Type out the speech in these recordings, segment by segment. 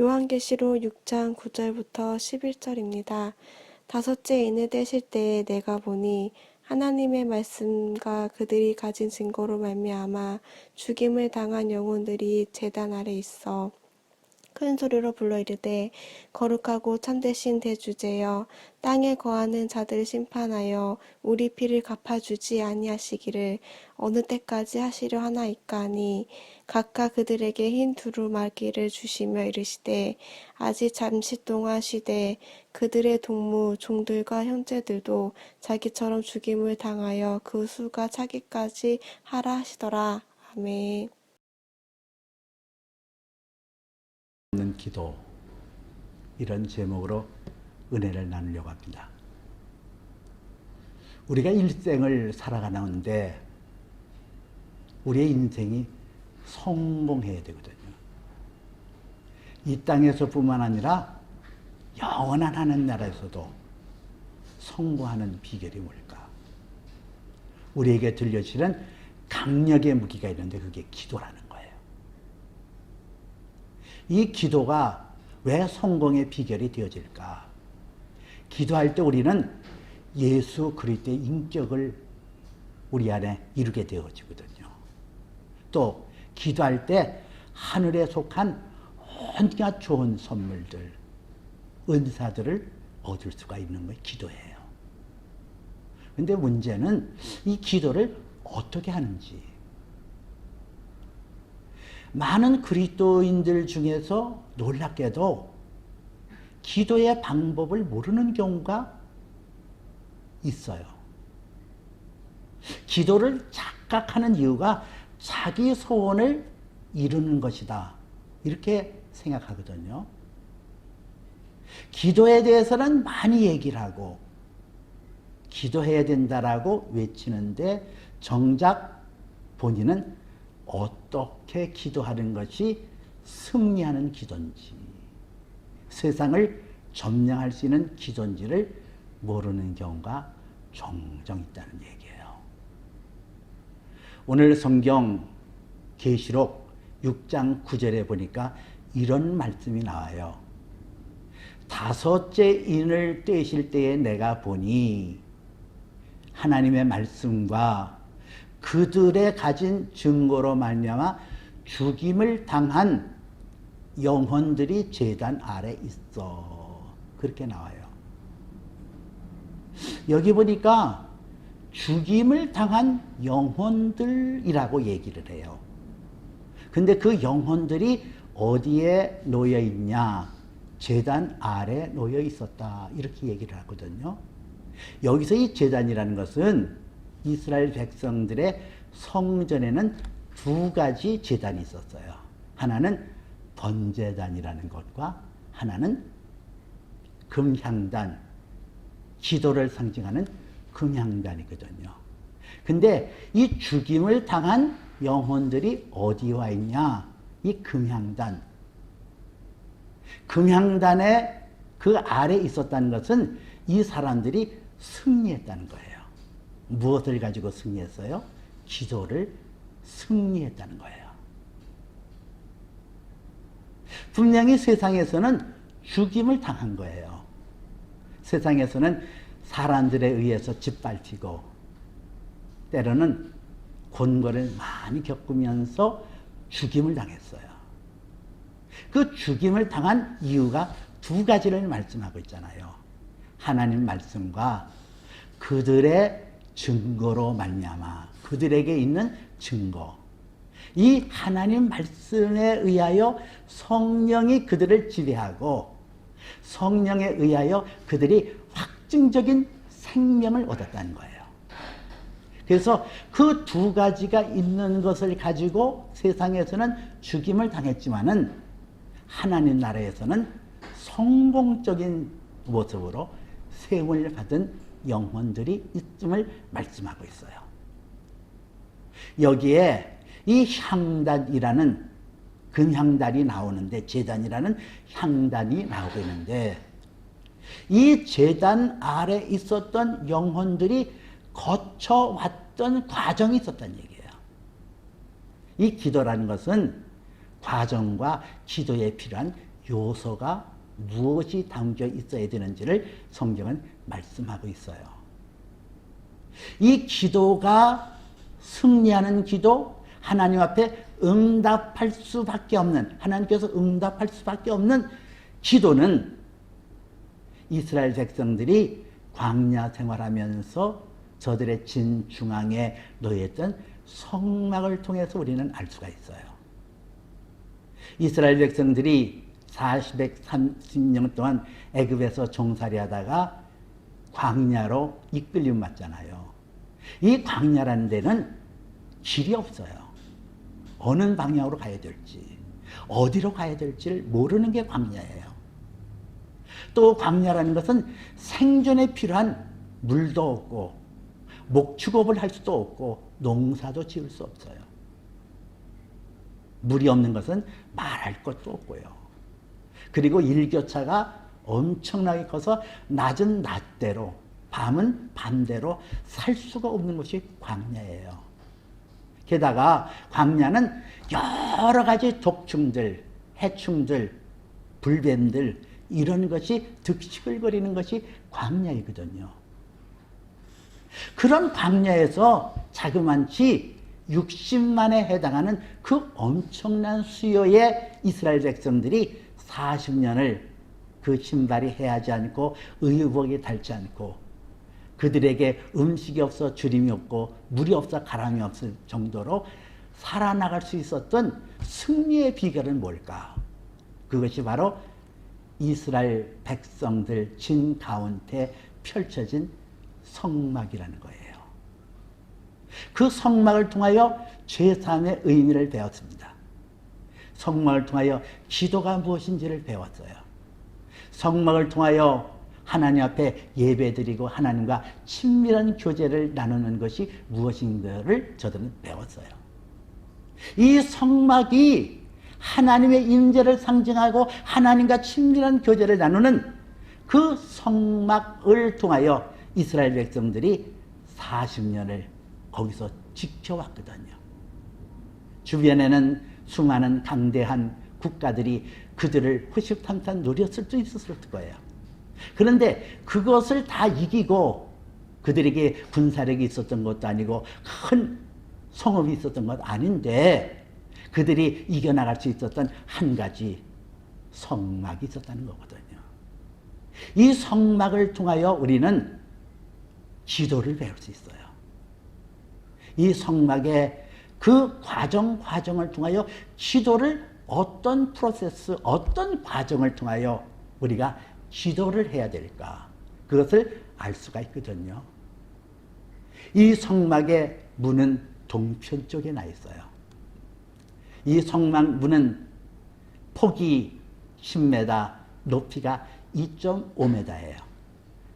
요한계시록 6장 9절부터 11절입니다. 다섯째 인을 떼실 때에 내가 보니 하나님의 말씀과 그들이 가진 증거로 말미암아 죽임을 당한 영혼들이 제단 아래 있어 큰 소리로 불러 이르되 거룩하고 참되신 대주제여 땅에 거하는 자들을 심판하여 우리 피를 갚아주지 아니하시기를 어느 때까지 하시려 하나이까 하니 각각 그들에게 흰 두루마기를 주시며 이르시되 아직 잠시 동안 쉬되 그들의 동무 종들과 형제들도 자기처럼 죽임을 당하여 그 수가 차기까지 하라 하시더라. 아멘. 있는 기도, 이런 제목으로 은혜를 나누려고 합니다. 우리가 일생을 살아가는데 우리의 인생이 성공해야 되거든요. 이 땅에서뿐만 아니라 영원한 하늘나라에서도 성공하는 비결이 뭘까? 우리에게 들려지는 강력의 무기가 있는데 그게 기도라는 거예요. 이 기도가 왜 성공의 비결이 되어질까? 기도할 때 우리는 예수 그리스도의 인격을 우리 안에 이루게 되어지거든요. 또 기도할 때 하늘에 속한 온갖 좋은 선물들, 은사들을 얻을 수가 있는 게 기도예요. 그런데 문제는 이 기도를 어떻게 하는지. 많은 그리스도인들 중에서 놀랍게도 기도의 방법을 모르는 경우가 있어요. 기도를 착각하는 이유가 자기 소원을 이루는 것이다, 이렇게 생각하거든요. 기도에 대해서는 많이 얘기를 하고 기도해야 된다라고 외치는데 정작 본인은 어떻게 기도하는 것이 승리하는 기도인지, 세상을 점령할 수 있는 기도인지를 모르는 경우가 종종 있다는 얘기예요. 오늘 성경 계시록 6장 9절에 보니까 이런 말씀이 나와요. 다섯째 인을 떼실 때에 내가 보니 하나님의 말씀과 그들의 가진 증거로 말미암아 죽임을 당한 영혼들이 제단 아래 있어, 그렇게 나와요. 여기 보니까 죽임을 당한 영혼들이라고 얘기를 해요. 근데 그 영혼들이 어디에 놓여 있냐? 제단 아래 놓여 있었다, 이렇게 얘기를 하거든요. 여기서 이 제단이라는 것은 이스라엘 백성들의 성전에는 두 가지 제단이 있었어요. 하나는 번제단이라는 것과 하나는 금향단, 기도를 상징하는 금향단이거든요. 근데 이 죽임을 당한 영혼들이 어디 와 있냐? 이 금향단. 금향단의 그 아래 있었다는 것은 이 사람들이 승리했다는 거예요. 무엇을 가지고 승리했어요? 기도를 승리했다는 거예요. 분명히 세상에서는 죽임을 당한 거예요. 세상에서는 사람들에 의해서 짓밟히고 때로는 곤고를 많이 겪으면서 죽임을 당했어요. 그 죽임을 당한 이유가 두 가지를 말씀하고 있잖아요. 하나님 말씀과 그들의 증거로 말미암아, 그들에게 있는 증거. 이 하나님 말씀에 의하여 성령이 그들을 지배하고 성령에 의하여 그들이 확증적인 생명을 얻었다는 거예요. 그래서 그 두 가지가 있는 것을 가지고 세상에서는 죽임을 당했지만은 하나님 나라에서는 성공적인 모습으로 세움을 받은 영혼들이 있음을 말씀하고 있어요. 여기에 이 향단이라는 금향단이 나오는데, 제단이라는 향단이 나오고 있는데, 이 제단 아래 있었던 영혼들이 거쳐왔던 과정이 있었다는 얘기예요. 이 기도라는 것은 과정과 기도에 필요한 요소가 무엇이 담겨 있어야 되는지를 성경은 말씀하고 있어요. 이 기도가 승리하는 기도, 하나님 앞에 응답할 수밖에 없는, 하나님께서 응답할 수밖에 없는 기도는 이스라엘 백성들이 광야 생활하면서 저들의 진중앙에 놓여있던 성막을 통해서 우리는 알 수가 있어요. 이스라엘 백성들이 430년 동안 애굽에서 종살이 하다가 광야로 이끌림 맞잖아요. 이 광야라는 데는 길이 없어요. 어느 방향으로 가야 될지, 어디로 가야 될지를 모르는 게 광야예요. 또 광야라는 것은 생존에 필요한 물도 없고 목축업을 할 수도 없고 농사도 지을 수 없어요. 물이 없는 것은 말할 것도 없고요. 그리고 일교차가 엄청나게 커서 낮은 낮대로, 밤은 밤대로 살 수가 없는 곳이 광야예요. 게다가 광야는 여러 가지 독충들, 해충들, 불뱀들 이런 것이 득식을거리는 것이 광야이거든요. 그런 광야에서 자그만치 60만에 해당하는 그 엄청난 수요의 이스라엘 백성들이 40년을 그 신발이 헤하지 않고 의복이 닳지 않고 그들에게 음식이 없어 주림이 없고 물이 없어 가람이 없을 정도로 살아나갈 수 있었던 승리의 비결은 뭘까? 그것이 바로 이스라엘 백성들 진 가운데 펼쳐진 성막이라는 거예요. 그 성막을 통하여 제3의 의미를 배웠습니다. 성막을 통하여 기도가 무엇인지를 배웠어요. 성막을 통하여 하나님 앞에 예배드리고 하나님과 친밀한 교제를 나누는 것이 무엇인가를 저들은 배웠어요. 이 성막이 하나님의 임재를 상징하고 하나님과 친밀한 교제를 나누는 그 성막을 통하여 이스라엘 백성들이 40년을 거기서 지켜왔거든요. 주변에는 수많은 강대한 국가들이 그들을 호시탐탐 노렸을 수 있었을 거예요. 그런데 그것을 다 이기고 그들에게 군사력이 있었던 것도 아니고 큰 성읍이 있었던 것 아닌데 그들이 이겨나갈 수 있었던 한 가지 성막이 있었다는 거거든요. 이 성막을 통하여 우리는 기도를 배울 수 있어요. 이 성막의 그 과정을 통하여 기도를 어떤 프로세스, 어떤 과정을 통하여 우리가 기도를 해야 될까? 그것을 알 수가 있거든요. 이 성막의 문은 동편 쪽에 나 있어요. 이 성막 문은 폭이 10m, 높이가 2.5m예요.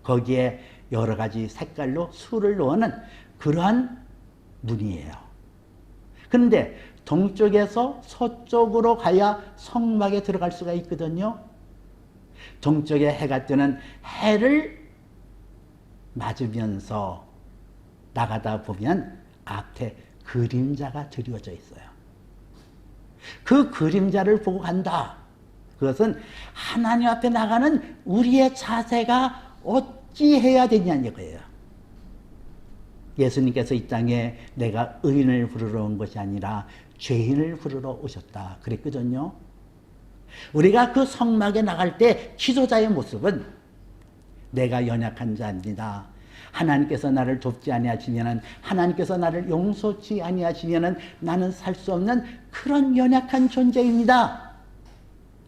거기에 여러 가지 색깔로 수를 넣는 그러한 문이에요. 그런데 동쪽에서 서쪽으로 가야 성막에 들어갈 수가 있거든요. 동쪽에 해가 뜨는 해를 맞으면서 나가다 보면 앞에 그림자가 드리워져 있어요. 그 그림자를 보고 간다. 그것은 하나님 앞에 나가는 우리의 자세가 어찌 해야 되냐는 거예요. 예수님께서 이 땅에 내가 의인을 부르러 온 것이 아니라 죄인을 부르러 오셨다 그랬거든요. 우리가 그 성막에 나갈 때 기도자의 모습은 내가 연약한 자입니다. 하나님께서 나를 돕지 아니하시면은, 하나님께서 나를 용서치 아니하시면은 나는 살 수 없는 그런 연약한 존재입니다.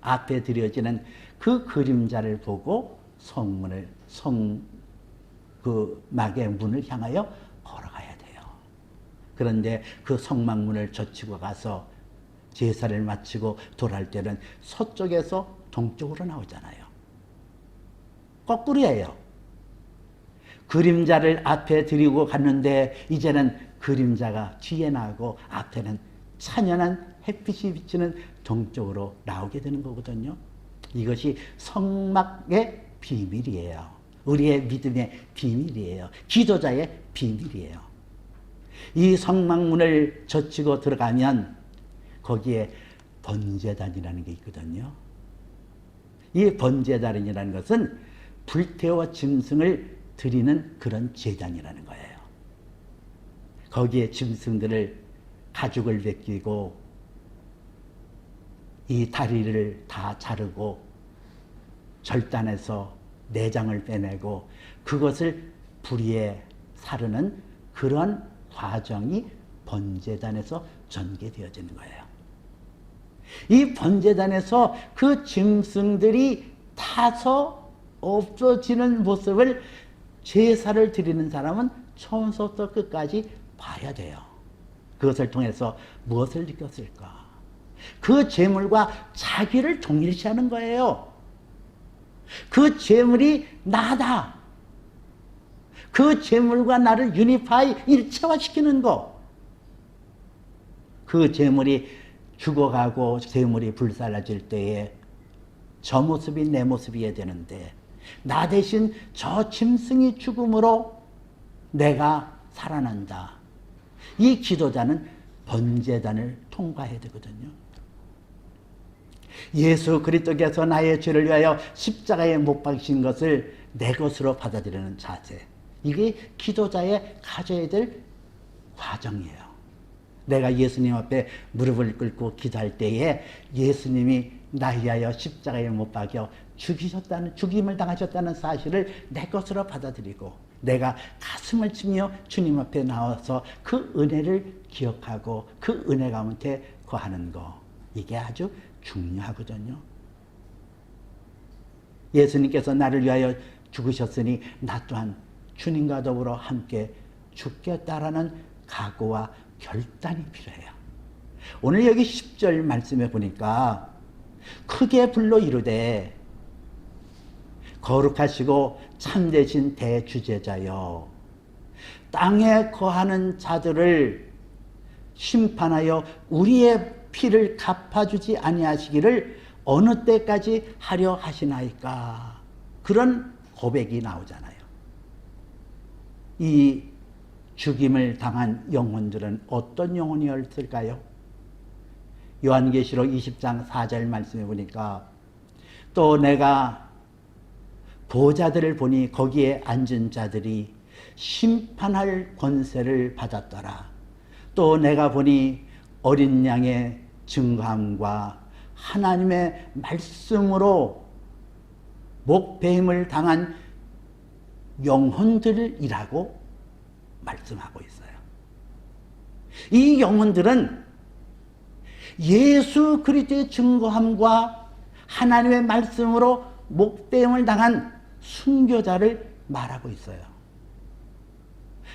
앞에 드려지는 그 그림자를 보고 성문을 그 막의 문을 향하여 걸어가야 돼요. 그런데 그 성막문을 젖히고 가서 제사를 마치고 돌아올 때는 서쪽에서 동쪽으로 나오잖아요. 거꾸로예요. 그림자를 앞에 드리고 갔는데 이제는 그림자가 뒤에 나오고 앞에는 찬연한 햇빛이 비치는 동쪽으로 나오게 되는 거거든요. 이것이 성막의 비밀이에요. 우리의 믿음의 비밀이에요. 기도자의 비밀이에요. 이 성막문을 젖히고 들어가면 거기에 번제단이라는 게 있거든요. 이 번제단이라는 것은 불태워 짐승을 드리는 그런 제단이라는 거예요. 거기에 짐승들을 가죽을 벗기고 이 다리를 다 자르고 절단해서 내장을 빼내고 그것을 불 위에 사르는 그런 과정이 번제단에서 전개되어지는 거예요. 이 번제단에서 그 짐승들이 타서 없어지는 모습을 제사를 드리는 사람은 처음부터 끝까지 봐야 돼요. 그것을 통해서 무엇을 느꼈을까? 그 제물과 자기를 동일시하는 거예요. 그 제물이 나다. 그 제물과 나를 유니파이, 일체화시키는 거. 그 제물이 죽어가고 제물이 불살라질 때에 저 모습이 내 모습이어야 되는데 나 대신 저 짐승이 죽음으로 내가 살아난다. 이 기도자는 번제단을 통과해야 되거든요. 예수 그리스도께서 나의 죄를 위하여 십자가에 못 박히신 것을 내 것으로 받아들이는 자세. 이게 기도자의 가져야 될 과정이에요. 내가 예수님 앞에 무릎을 꿇고 기도할 때에 예수님이 나 위하여 십자가에 못 박여 죽임을 당하셨다는 사실을 내 것으로 받아들이고 내가 가슴을 치며 주님 앞에 나와서 그 은혜를 기억하고 그 은혜 가운데 거하는 거. 이게 아주 중요하거든요. 예수님께서 나를 위하여 죽으셨으니 나 또한 주님과 더불어 함께 죽겠다라는 각오와 결단이 필요해요. 오늘 여기 10절 말씀에 보니까 크게 불러 이르되 거룩하시고 참되신 대주제자여 땅에 거하는 자들을 심판하여 우리의 피를 갚아주지 아니하시기를 어느 때까지 하려 하시나이까. 그런 고백이 나오잖아요. 이 죽임을 당한 영혼들은 어떤 영혼이었을까요? 요한계시록 20장 4절 말씀해 보니까 또 내가 보좌들을 보니 거기에 앉은 자들이 심판할 권세를 받았더라. 또 내가 보니 어린 양의 증거함과 하나님의 말씀으로 목배임을 당한 영혼들이라고 말씀하고 있어요. 이 영혼들은 예수 그리스도의 증거함과 하나님의 말씀으로 목배임을 당한 순교자를 말하고 있어요.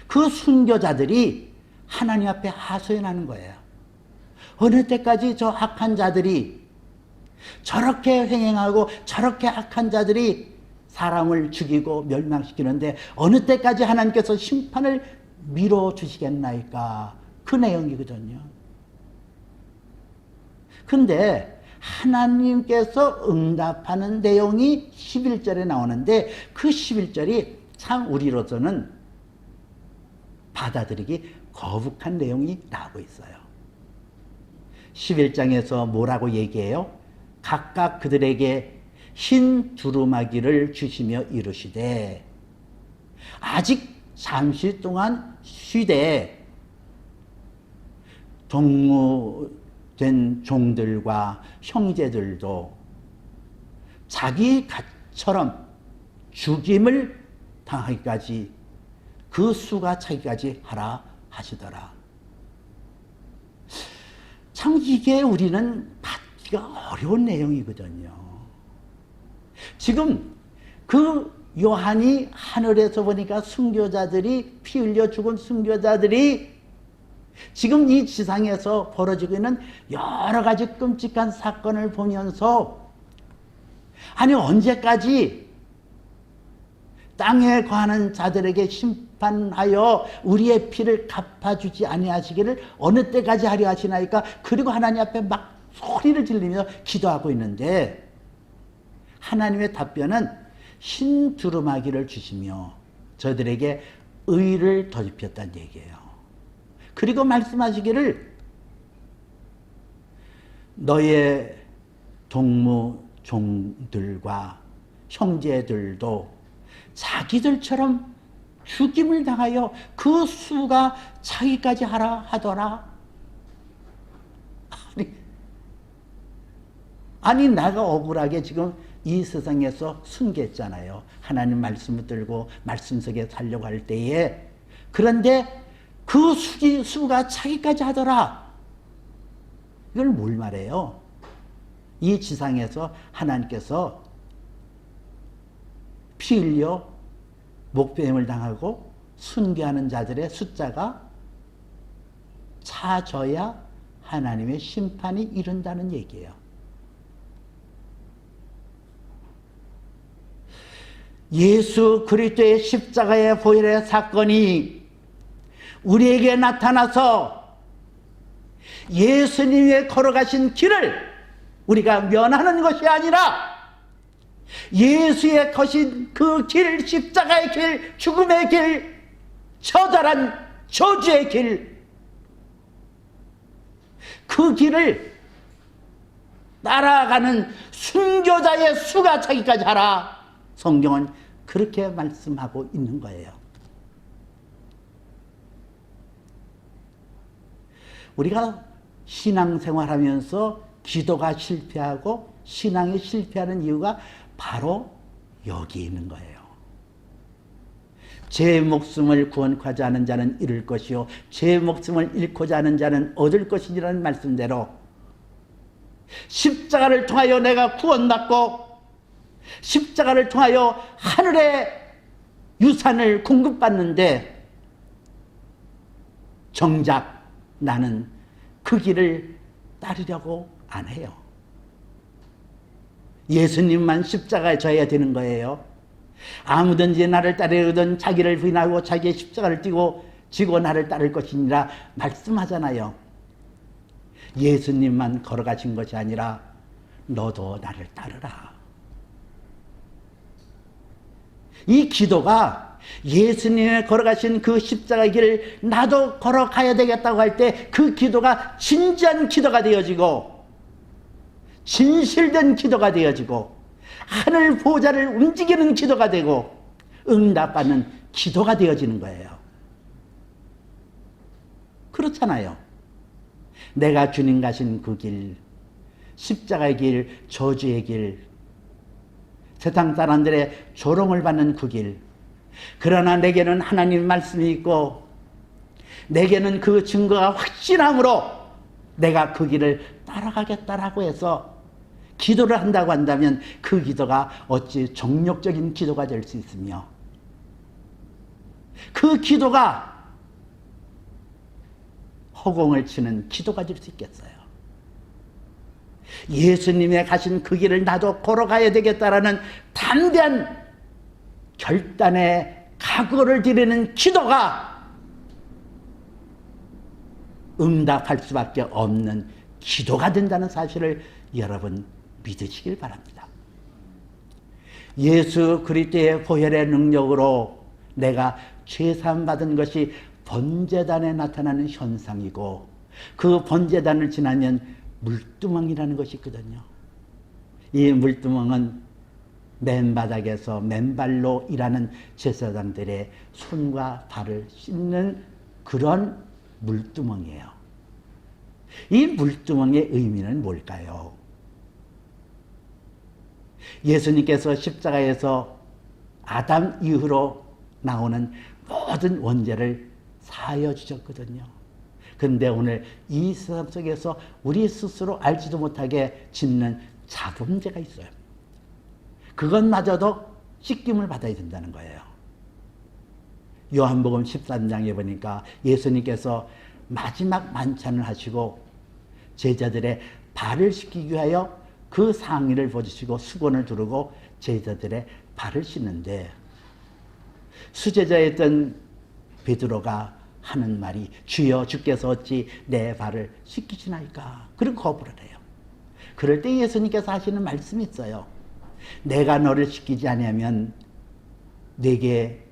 그 순교자들이 하나님 앞에 하소연하는 거예요. 어느 때까지 저 악한 자들이 저렇게 횡행하고 저렇게 악한 자들이 사람을 죽이고 멸망시키는데 어느 때까지 하나님께서 심판을 미뤄주시겠나이까? 그 내용이거든요. 근데 하나님께서 응답하는 내용이 11절에 나오는데 그 11절이 참 우리로서는 받아들이기 거북한 내용이 나오고 있어요. 11장에서 뭐라고 얘기해요? 각각 그들에게 흰 두루마기를 주시며 이르시되 아직 잠시 동안 쉬되 동무된 종들과 형제들도 자기 갓처럼 죽임을 당하기까지 그 수가 차기까지 하라 하시더라. 참 이게 우리는 받기가 어려운 내용이거든요. 지금 그 요한이 하늘에서 보니까 순교자들이 피 흘려 죽은 순교자들이 지금 이 지상에서 벌어지고 있는 여러 가지 끔찍한 사건을 보면서 아니 언제까지 땅에 거하는 자들에게 심판하여 우리의 피를 갚아주지 아니하시기를 어느 때까지 하려 하시나이까. 그리고 하나님 앞에 막 소리를 지르면서 기도하고 있는데 하나님의 답변은 흰 두루마기를 주시며 저들에게 의를 덧입혔다는 얘기예요. 그리고 말씀하시기를 너의 동무 종들과 형제들도 자기들처럼 죽임을 당하여 그 수가 자기까지 하라 하더라. 아니 내가 억울하게 지금 이 세상에서 순교했잖아요. 하나님 말씀을 들고 말씀 속에 살려고 할 때에. 그런데 그 수가 자기까지 하더라. 이걸 뭘 말해요? 이 지상에서 하나님께서 피 흘려 목배임을 당하고 순교하는 자들의 숫자가 차져야 하나님의 심판이 이른다는 얘기예요. 예수 그리스도의 십자가의 보혈의 사건이 우리에게 나타나서 예수님의 걸어가신 길을 우리가 면하는 것이 아니라 예수의 거신 그 길, 십자가의 길, 죽음의 길, 처절한 저주의 길, 그 길을 따라가는 순교자의 수가 차기까지 하라. 성경은 그렇게 말씀하고 있는 거예요. 우리가 신앙생활하면서 기도가 실패하고 신앙이 실패하는 이유가 바로 여기 있는 거예요. 제 목숨을 구원하지 않은 자는 잃을 것이요 제 목숨을 잃고자 하는 자는 얻을 것이라는 말씀대로 십자가를 통하여 내가 구원받고 십자가를 통하여 하늘의 유산을 공급받는데 정작 나는 그 길을 따르려고 안 해요. 예수님만 십자가에 져야 되는 거예요. 아무든지 나를 따르거든 자기를 부인하고 자기의 십자가를 지고 나를 따를 것이니라 말씀하잖아요. 예수님만 걸어가신 것이 아니라 너도 나를 따르라. 이 기도가 예수님의 걸어가신 그 십자가의 길을 나도 걸어가야 되겠다고 할 때 그 기도가 진지한 기도가 되어지고 진실된 기도가 되어지고 하늘 보좌를 움직이는 기도가 되고 응답받는 기도가 되어지는 거예요. 그렇잖아요. 내가 주님 가신 그 길, 십자가의 길, 저주의 길, 세상 사람들의 조롱을 받는 그 길, 그러나 내게는 하나님 말씀이 있고 내게는 그 증거가 확신함으로 내가 그 길을 따라가겠다라고 해서 기도를 한다고 한다면 그 기도가 어찌 정력적인 기도가 될 수 있으며 그 기도가 허공을 치는 기도가 될 수 있겠어요. 예수님의 가신 그 길을 나도 걸어가야 되겠다라는 담대한 결단의 각오를 드리는 기도가 응답할 수밖에 없는 기도가 된다는 사실을 여러분 믿으시길 바랍니다. 예수 그리스도의 보혈의 능력으로 내가 죄사함 받은 것이 번제단에 나타나는 현상이고 그 번제단을 지나면 물두멍이라는 것이 있거든요. 이 물두멍은 맨바닥에서 맨발로 일하는 제사장들의 손과 발을 씻는 그런 물두멍이에요. 이 물두멍의 의미는 뭘까요? 예수님께서 십자가에서 아담 이후로 나오는 모든 원죄를 사하여 주셨거든요. 그런데 오늘 이 세상 속에서 우리 스스로 알지도 못하게 짓는 자범죄가 있어요. 그것마저도 씻김을 받아야 된다는 거예요. 요한복음 13장에 보니까 예수님께서 마지막 만찬을 하시고 제자들의 발을 씻기기 위하여 그 상의를 벗으시고 수건을 두르고 제자들의 발을 씻는데 수제자였던 베드로가 하는 말이 주여 주께서 어찌 내 발을 씻기시나이까? 그리고 거부를 해요. 그럴 때 예수님께서 하시는 말씀이 있어요. 내가 너를 씻기지 아니하면 내게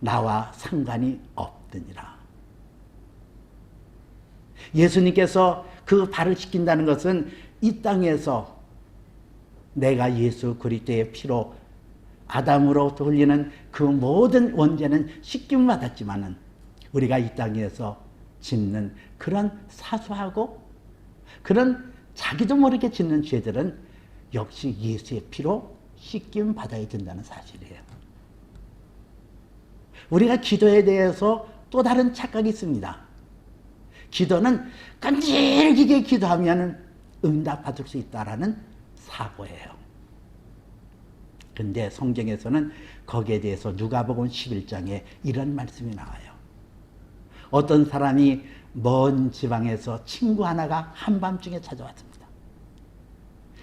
나와 상관이 없느니라. 예수님께서 그 발을 씻긴다는 것은 이 땅에서 내가 예수 그리스도의 피로 아담으로부터 흘리는 그 모든 원죄는 씻김 받았지만은 우리가 이 땅에서 짓는 그런 사소하고 그런 자기도 모르게 짓는 죄들은 역시 예수의 피로 씻김 받아야 된다는 사실이에요. 우리가 기도에 대해서 또 다른 착각이 있습니다. 기도는 끈질기게 기도하면 응답받을 수 있다라는 사고예요. 근데 성경에서는 거기에 대해서 누가복음 11장에 이런 말씀이 나와요. 어떤 사람이 먼 지방에서 친구 하나가 한밤중에 찾아왔습니다.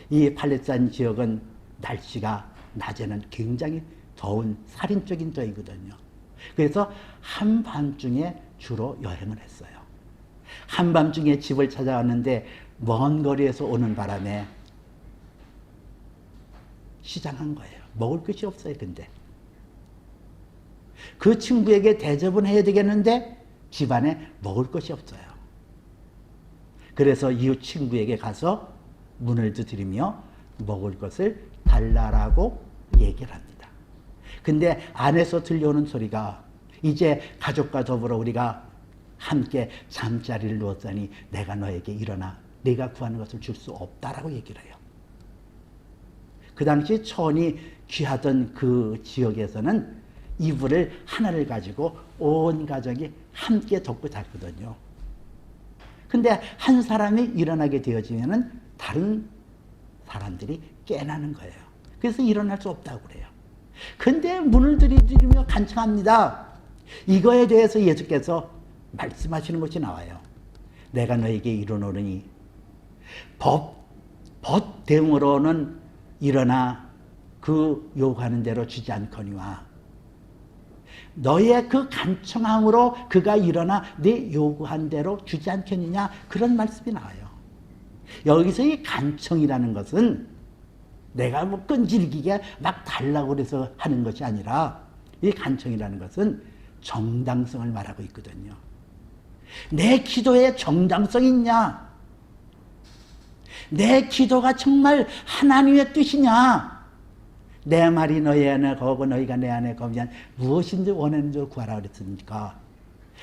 이 팔레스타인 지역은 날씨가 낮에는 굉장히 더운 살인적인 도이거든요. 그래서 한밤중에 주로 여행을 했어요. 한밤중에 집을 찾아왔는데 먼 거리에서 오는 바람에 시장한 거예요. 먹을 것이 없어요. 근데 그 친구에게 대접은 해야 되겠는데 집안에 먹을 것이 없어요. 그래서 이웃 친구에게 가서 문을 두드리며 먹을 것을 달라라고 얘기를 합니다. 근데 안에서 들려오는 소리가 이제 가족과 더불어 우리가 함께 잠자리를 누웠더니 내가 너에게 일어나 네가 구하는 것을 줄 수 없다라고 얘기를 해요. 그 당시 천이 귀하던 그 지역에서는 이불을 하나를 가지고 온 가족이 함께 덮고 잤거든요. 근데 한 사람이 일어나게 되어지면은 다른 사람들이 깨나는 거예요. 그래서 일어날 수 없다고 그래요. 근데 문을 들이밀며 간청합니다. 이거에 대해서 예수께서 말씀하시는 것이 나와요. 내가 너에게 이르노니 법 대응으로는 일어나 그 요구하는 대로 주지 않거니와 너의 그 간청함으로 그가 일어나 네 요구한 대로 주지 않겠느냐, 그런 말씀이 나와요. 여기서 이 간청이라는 것은 내가 뭐 끈질기게 막 달라고 그래서 하는 것이 아니라 이 간청이라는 것은 정당성을 말하고 있거든요. 내 기도에 정당성이 있냐? 내 기도가 정말 하나님의 뜻이냐? 내 말이 너희 안에 거하고 너희가 내 안에 거하면 무엇인지 원하는 줄 구하라 그랬습니까?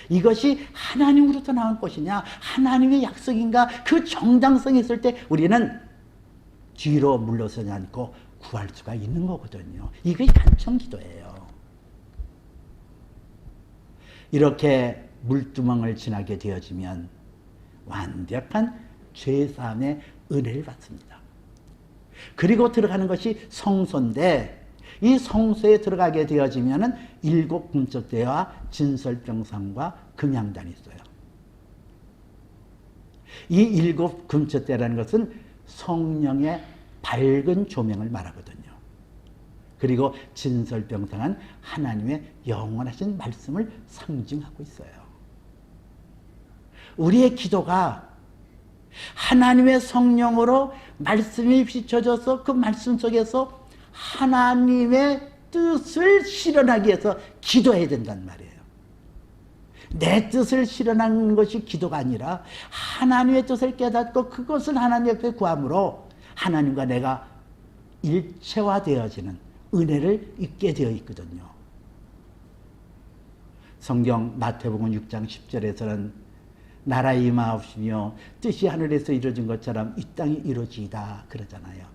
이것이 하나님으로부터 나온 것이냐? 하나님의 약속인가? 그 정당성이 있을 때 우리는 뒤로 물러서지 않고 구할 수가 있는 거거든요. 이게 간청기도예요. 이렇게 물두멍을 지나게 되어지면 완벽한 죄사함의 은혜를 받습니다. 그리고 들어가는 것이 성소인데 이 성소에 들어가게 되어지면은 7 금숫대와 진설병상과 금양단이 있어요. 이 7 금숫대라는 것은 성령의 밝은 조명을 말하거든요. 그리고 진설병상은 하나님의 영원하신 말씀을 상징하고 있어요. 우리의 기도가 하나님의 성령으로 말씀이 비춰져서 그 말씀 속에서 하나님의 뜻을 실현하기 위해서 기도해야 된단 말이에요. 내 뜻을 실현하는 것이 기도가 아니라 하나님의 뜻을 깨닫고 그것을 하나님 옆에 구함으로 하나님과 내가 일체화되어지는 은혜를 잊게 되어 있거든요. 성경 마태복음 6장 10절에서는 나라의 임하옵시며 뜻이 하늘에서 이루어진 것처럼 이 땅이 이루어지이다 그러잖아요.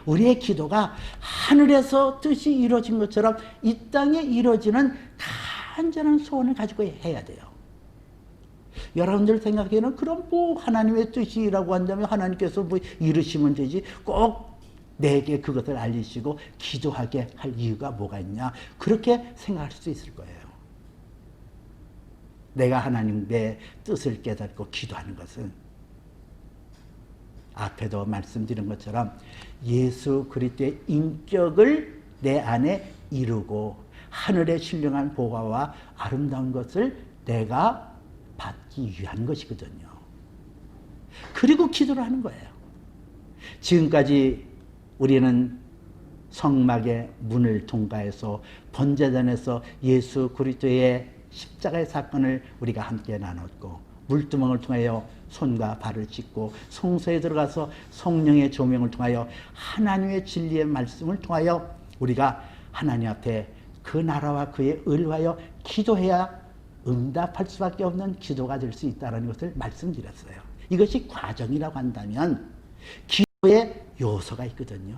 우리의 기도가 하늘에서 뜻이 이루어진 것처럼 이 땅에 이루어지는 간절한 소원을 가지고 해야 돼요. 여러분들 생각에는 그럼 뭐 하나님의 뜻이라고 한다면 하나님께서 뭐 이루시면 되지 꼭 내게 그것을 알리시고 기도하게 할 이유가 뭐가 있냐, 그렇게 생각할 수 있을 거예요. 내가 하나님의 뜻을 깨닫고 기도하는 것은 앞에도 말씀드린 것처럼 예수 그리스도의 인격을 내 안에 이루고 하늘의 신령한 보화와 아름다운 것을 내가 받기 위한 것이거든요. 그리고 기도를 하는 거예요. 지금까지 우리는 성막의 문을 통과해서 번제단에서 예수 그리스도의 십자가의 사건을 우리가 함께 나눴고, 물두멍을 통하여 손과 발을 씻고 성소에 들어가서 성령의 조명을 통하여 하나님의 진리의 말씀을 통하여 우리가 하나님 앞에 그 나라와 그의 의를 위하여 기도해야 응답할 수밖에 없는 기도가 될 수 있다는 것을 말씀드렸어요. 이것이 과정이라고 한다면 기도의 요소가 있거든요.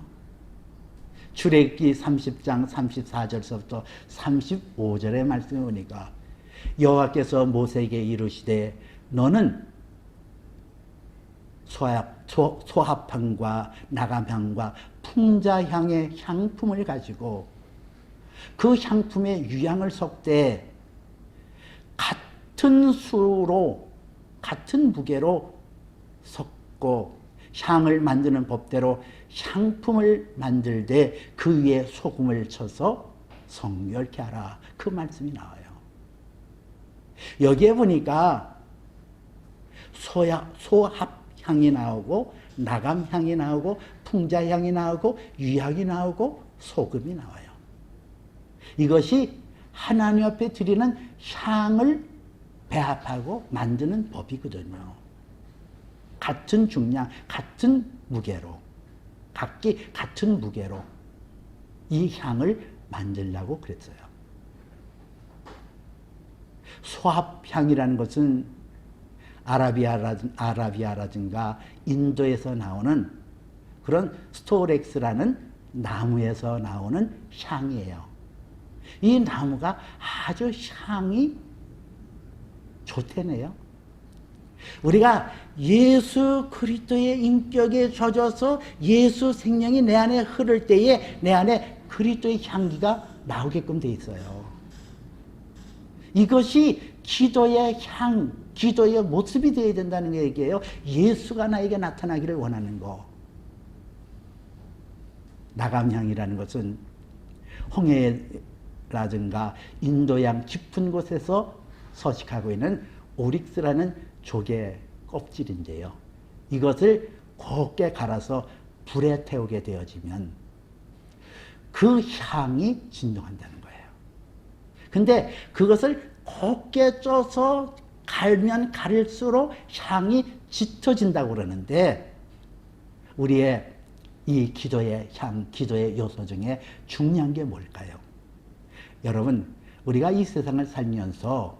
출애굽기 30장 34절서부터 35절의 말씀에 보니까 여호와께서 모세에게 이르시되 너는 소합향과 나감향과 풍자향의 향품을 가지고 그 향품의 유향을 섞되 같은 수로 같은 무게로 섞고 향을 만드는 법대로 향품을 만들되 그 위에 소금을 쳐서 성결케 하라. 그 말씀이 나와요. 여기에 보니까 소합향이 나오고 나감향이 나오고 풍자향이 나오고 유향이 나오고 소금이 나와요. 이것이 하나님 앞에 드리는 향을 배합하고 만드는 법이거든요. 같은 중량, 같은 무게로, 각기 같은 무게로 이 향을 만들려고 그랬어요. 소합향이라는 것은 아라비아라든가 인도에서 나오는 그런 스토렉스라는 나무에서 나오는 향이에요. 이 나무가 아주 향이 좋다네요. 우리가 예수 그리스도의 인격에 젖어서 예수 생명이 내 안에 흐를 때에 내 안에 그리스도의 향기가 나오게끔 돼 있어요. 이것이 기도의 향, 기도의 모습이 되어야 된다는 얘기예요. 예수가 나에게 나타나기를 원하는 거. 나감향이라는 것은 홍해라든가 인도양 깊은 곳에서 서식하고 있는 오릭스라는 조개 껍질인데요. 이것을 곱게 갈아서 불에 태우게 되어지면 그 향이 진동한다는 거예요. 근데 그것을 곱게 쪄서 갈면 갈수록 향이 짙어진다고 그러는데 우리의 이 기도의 향, 기도의 요소 중에 중요한 게 뭘까요? 여러분, 우리가 이 세상을 살면서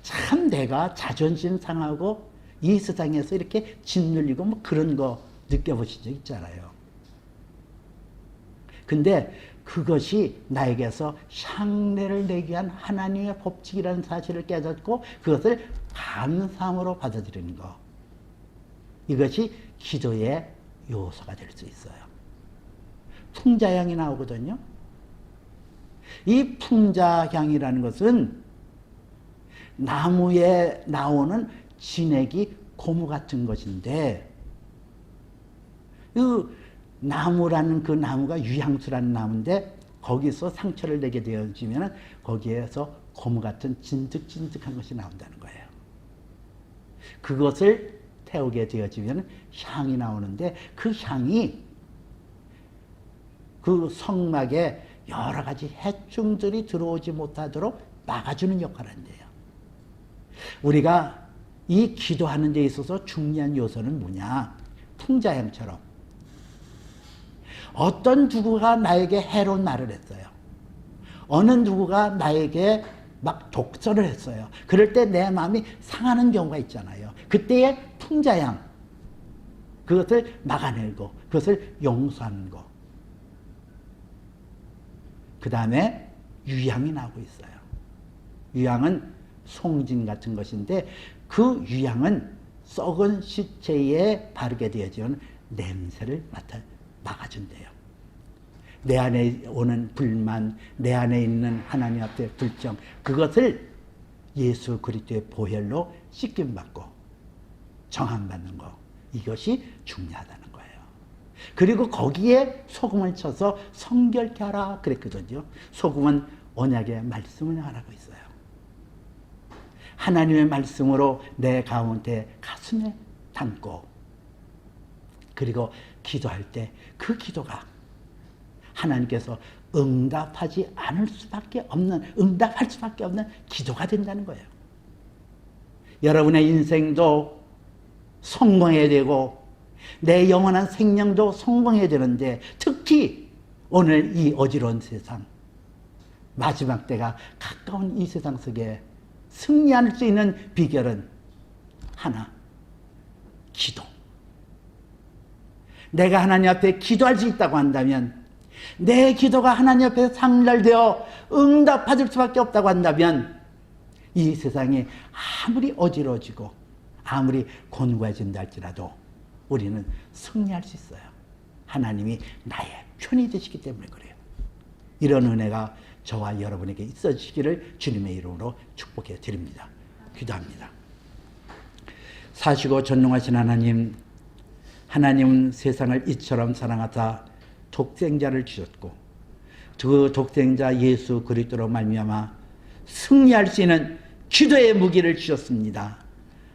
참 내가 자존심 상하고 이 세상에서 이렇게 짓눌리고 뭐 그런 거 느껴보신 적 있잖아요. 근데 그것이 나에게서 향내를 내기 위한 하나님의 법칙이라는 사실을 깨닫고 그것을 감사함으로 받아들이는 것. 이것이 기도의 요소가 될 수 있어요. 풍자향이 나오거든요. 이 풍자향이라는 것은 나무에 나오는 진액이 고무 같은 것인데 그 나무라는 그 나무가 유향수라는 나무인데 거기서 상처를 내게 되어지면 거기에서 고무 같은 진득진득한 것이 나온다는 거예요. 그것을 태우게 되어지면 향이 나오는데 그 향이 그 성막에 여러 가지 해충들이 들어오지 못하도록 막아주는 역할을 한대요. 우리가 이 기도하는 데 있어서 중요한 요소는 뭐냐? 풍자향처럼 어떤 누구가 나에게 해로운 말을 했어요. 어느 누구가 나에게 막 독설을 했어요. 그럴 때 내 마음이 상하는 경우가 있잖아요. 그때의 풍자향, 그것을 막아내고 그것을 용서하는 거. 그 다음에 유향이 나오고 있어요. 유향은 송진 같은 것인데 그 유향은 썩은 시체에 바르게 되어지는 냄새를 막아준대요. 내 안에 오는 불만, 내 안에 있는 하나님 앞에 불정, 그것을 예수 그리스도의 보혈로 씻김받고 정함받는 것, 이것이 중요하다는 거예요. 그리고 거기에 소금을 쳐서 성결케 하라 그랬거든요. 소금은 언약의 말씀을 말하고 있어요. 하나님의 말씀으로 내 가운데 가슴에 담고 그리고 기도할 때 그 기도가 하나님께서 응답하지 않을 수밖에 없는, 응답할 수밖에 없는 기도가 된다는 거예요. 여러분의 인생도 성공해야 되고 내 영원한 생명도 성공해야 되는데, 특히 오늘 이 어지러운 세상, 마지막 때가 가까운 이 세상 속에 승리할 수 있는 비결은 하나, 기도. 내가 하나님 앞에 기도할 수 있다고 한다면, 내 기도가 하나님 앞에 상달되어 응답받을 수밖에 없다고 한다면, 이 세상이 아무리 어지러워지고 아무리 곤고해진다 할지라도 우리는 승리할 수 있어요. 하나님이 나의 편이 되시기 때문에 그래요. 이런 은혜가 저와 여러분에게 있어지기를 주님의 이름으로 축복해 드립니다. 기도합니다. 사시고 전능하신 하나님, 하나님은 세상을 이처럼 사랑하사 독생자를 주셨고 그 독생자 예수 그리스도로 말미암아 승리할 수 있는 기도의 무기를 주셨습니다.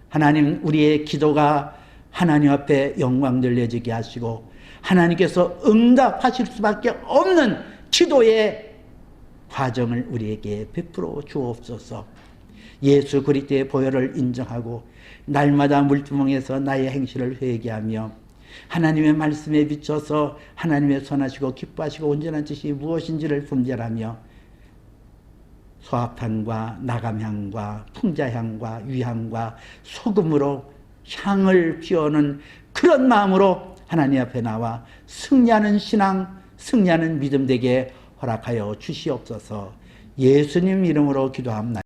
하나님, 우리의 기도가 하나님 앞에 영광 돌려지게 하시고 하나님께서 응답하실 수밖에 없는 기도의 과정을 우리에게 베풀어 주옵소서. 예수 그리스도의 보혈을 인정하고 날마다 물두멍에서 나의 행실을 회개하며 하나님의 말씀에 비춰서 하나님의 선하시고 기뻐하시고 온전한 뜻이 무엇인지를 분별하며 소합향과 나감향과 풍자향과 위향과 소금으로 향을 피우는 그런 마음으로 하나님 앞에 나와 승리하는 신앙, 승리하는 믿음 되게 허락하여 주시옵소서. 예수님 이름으로 기도합니다.